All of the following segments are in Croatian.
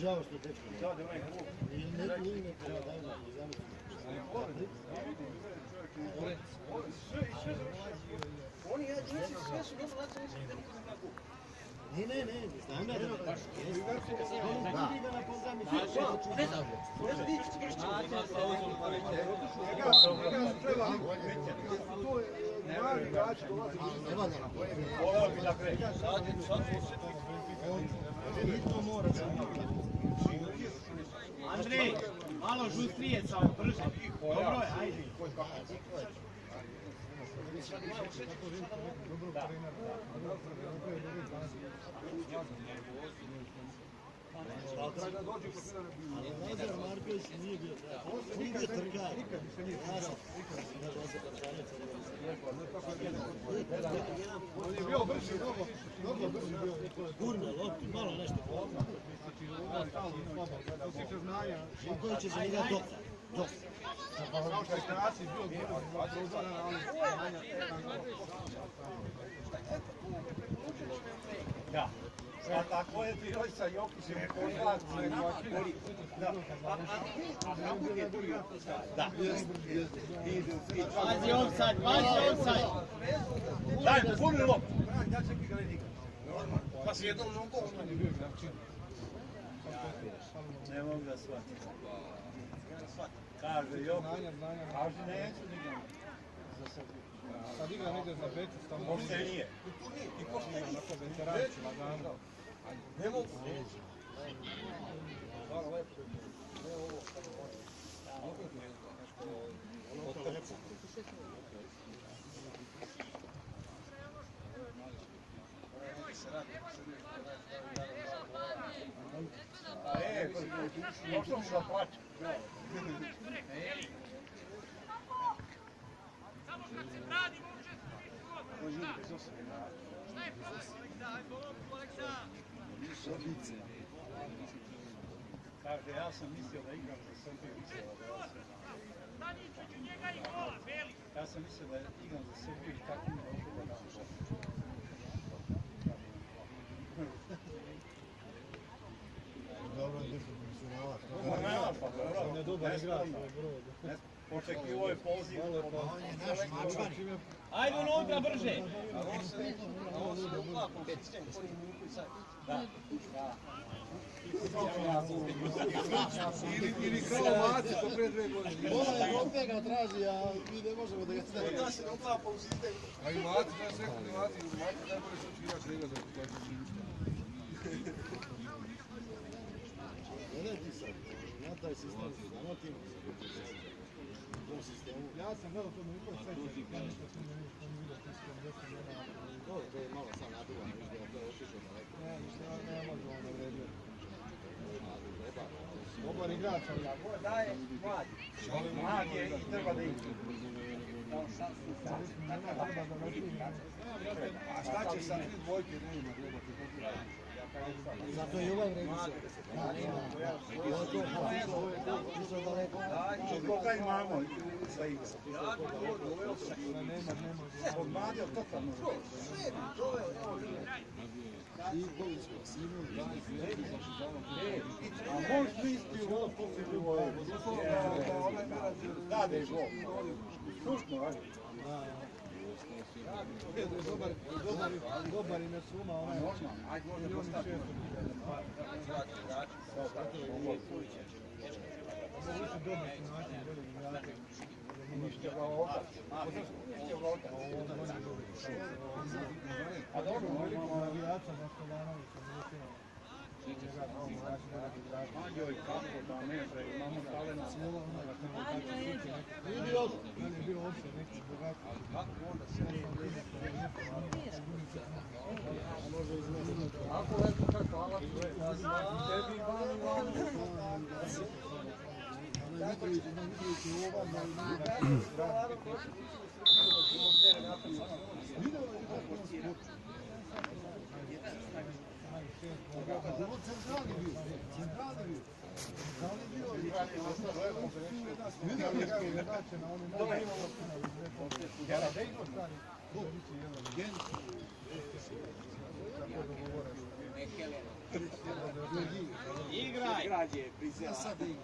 žao što dečko ne. Nije treba davno. Oni jedinci sve su dobro nacionalni da niko ne zna ko. Ne, znam ja da baš. Ne znam, ti ću ti kažeš. Andrej, malo žustrije sam, brže. Dobro je, ajde. Ali Lazar Marković nije bio trkar. On je bio brži, mnogo brži bio. Gurne loptu, malo nešto. Živković je za njega doktor. Kao što je Krasić bio udaran, ali znanja. Da. A tako je bilo i sa Jokićem u kontaktu. Da. Pazi offside, Daj, puni loptu. Pa s jednom nogom. Ne mogu da shvatim. Kaže Jokić, kaže neću nijem za Srbiju. Sad igra negdje za Beću, tamo Možda nije. I pošto je onako veteranci, lagano. ne mogu. Možda mu da plaće. Kaže, ja sam mislio da igram za Srbiju. Ja sam mislio da igram za Srbiju i tako mi došlo da dam gol. Dobro je profesionalac. Ne dobar igrač. Očekivao je poziv. On je naš mačvar. Ajde unutra brže! Ili kao Maci, to prije 2 godine. Pola Evrope ga traži, a mi ne možemo da ga stavimo. Da se ne uklapa u sistem. A i Maci, da se rekao, Maci najbolje srpski igrač Liga za Kuklaču. Gledaj ti sad, na taj sistem, znamo ti u tom sistemu. Ja sam gledao to mi upravo sveće, što sam vidio sistem, gdje sam gledao. To je malo sam naduvan, viš da je to otišao daleko. Ne može on da vredio. Dobar igrač, ali ja. Daje mladi. Mlad je i treba da igra. A šta će sa 3 dvojke, ne ima, gledati kako. Zato je ovaj vredi se. Išao daleko. Koga imamo za igra? Od mladi od totalno. Ivković, Maksimović. A možeš mi ispiju ovo posljednju boju? Dade gol. Slušno, ajde. Dobar i Mesuma, onaj Ajde, može postaviti. Ništa ga ovdje. Ništa ga ovdje. A dobro, možemo navijača za Stovanovića. Anđeo i kako da ne, imamo talent. Vidio! On je bio uopće neki bogat. Kako onda se Može izmesti. Ako je to kako, hvala tebi, Ivanu. Mitrović je ovam, ovo centralni bio. Igraj! nađe Brizela. Sad igra.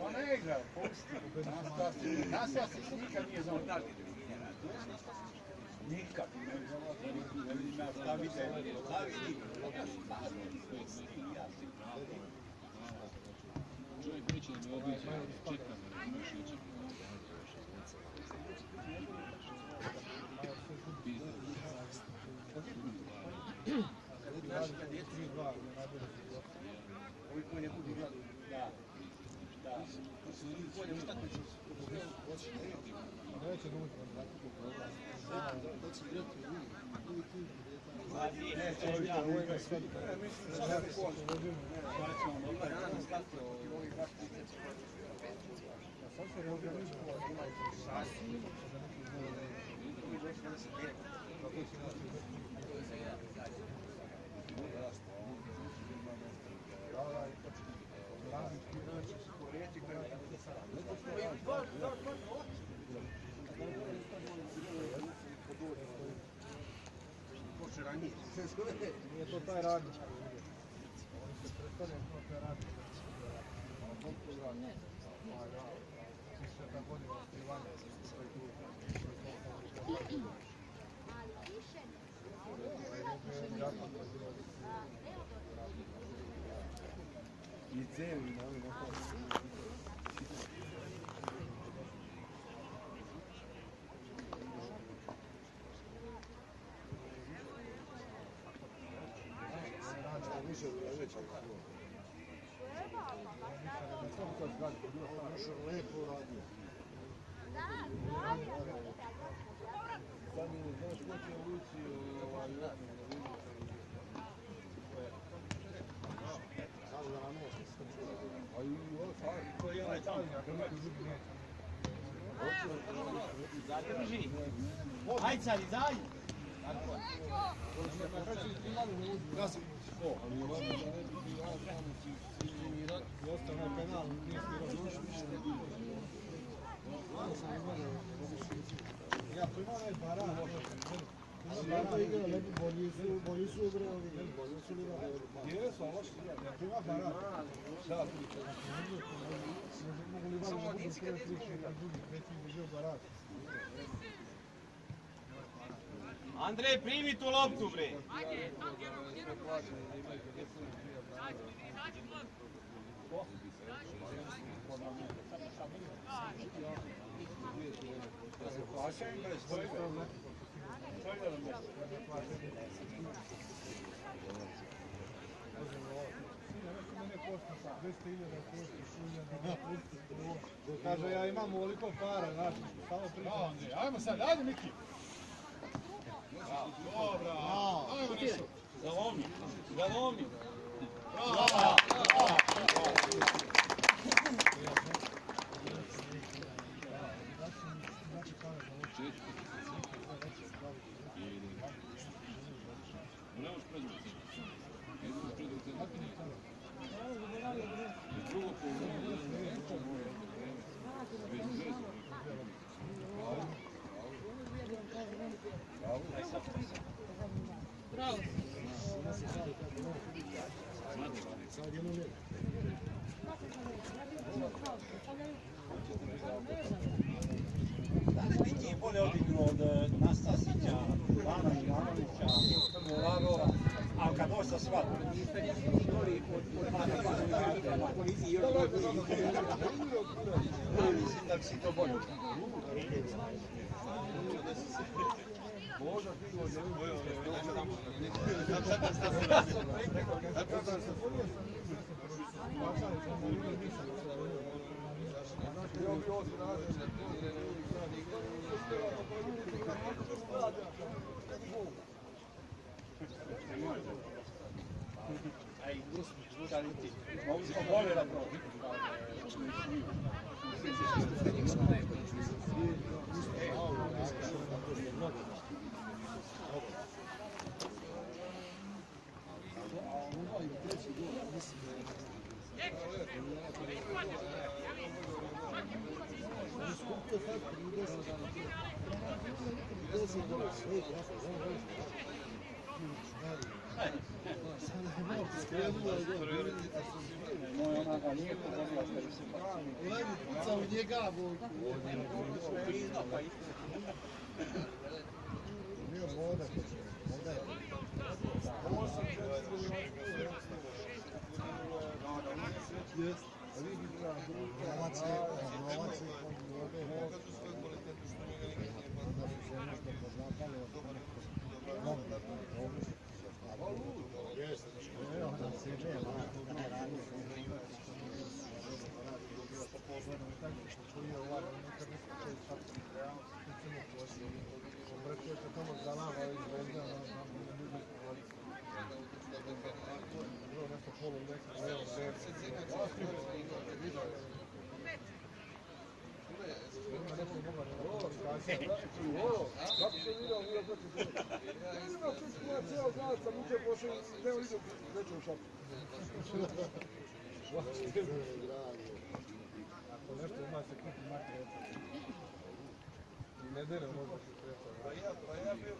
On ne igra, pusti. Nastas nikad nije znao da li nikad. Ne vidim ja šta vide. Da vidi. Čovjek neće da me obiđe, čekam da me šeće. Ovi koji ne budu igrali. Da. Bolje utakmice. Neće da uđe. Da će igrati u Ligi. Neće ovdje, ovo je sve. Mislim da je kol. Ima danas gledati protiv ovih vratnice. Sad se reorganizuje. Sasvim. Ovi došli da se djeli. Nije to taj radnik. Oni se predstavljaju kao taj radnik. Sve godine otkrivanja. I cijeli na ovim okolima. Više veća lepo radio. Sad mi znaš ko će ući sad da nam može Koji je onaj tamo? Zadrži. Ajde sad, izađi. Gazi. Ali ovako da ne bi ja tamo si izminirat i ostao na penal, nije stirao. Ja primao onaj baran. Ja to igrao, bolji su igre ovi, bolji su liga. Jesu, ovo što ja prima baran. Da, mogu li vam budu prve priče, kad drugi predsjednik držao baran. Andrej, primi tu loptu, bre. Kaže, ja imam ovoliko para, znaš, samo pričam. Ajmo sad, ajde Miki! Dobra! Ajmo nešto! Zalomi, zalomi. Bravo. Neki je bolje odigrao od Nastasića, Lana Ivanovića, Molarova, a kad ovo sa svat, mislim da bi si to bolje. Aj, mogu smo bolje da prođe. Moj onaga nije pogodio što bi se Onaj mi puca u njega, Bojko. Nije voda, voda je. Novac je, novac je kod vode. Kako se vidio, nije znači bilo. Ja imam čučku na cijel glas, sam uđe pošao i ne vidio veću šapu. Ako nešto ima se kupi makre. Ne dere možda se kreća. Pa ja bio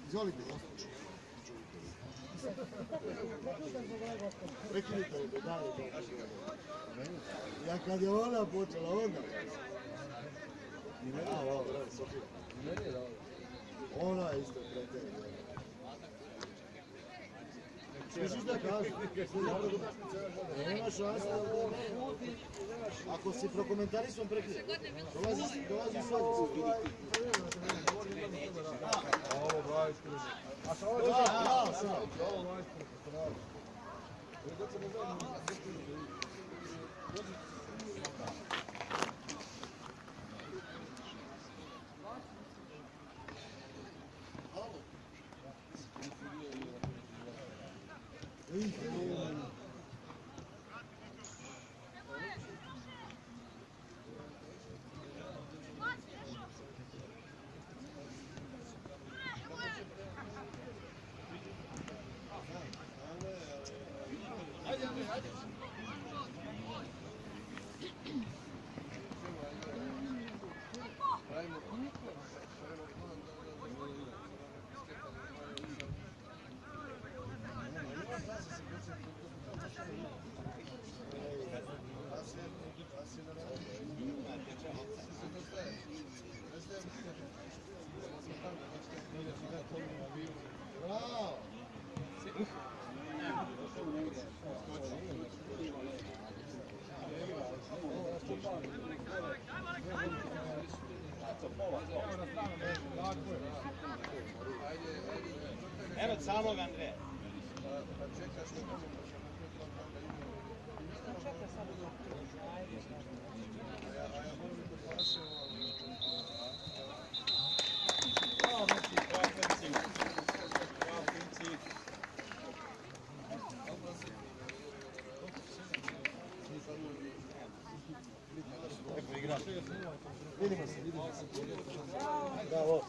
Izvolite. Prekinite ovo, dalje. Ja kad je ona počela, onda. Ona je isto pretekla. Slišiš da kažu? Nema šanse da ako si prokomentarisam prekrije. Dolazi sad. Ovo Vlajs križi. A sa ovo je sad. Ovo Vlajs križi. Evo od samog Andreja. Vidimo se. Bravo.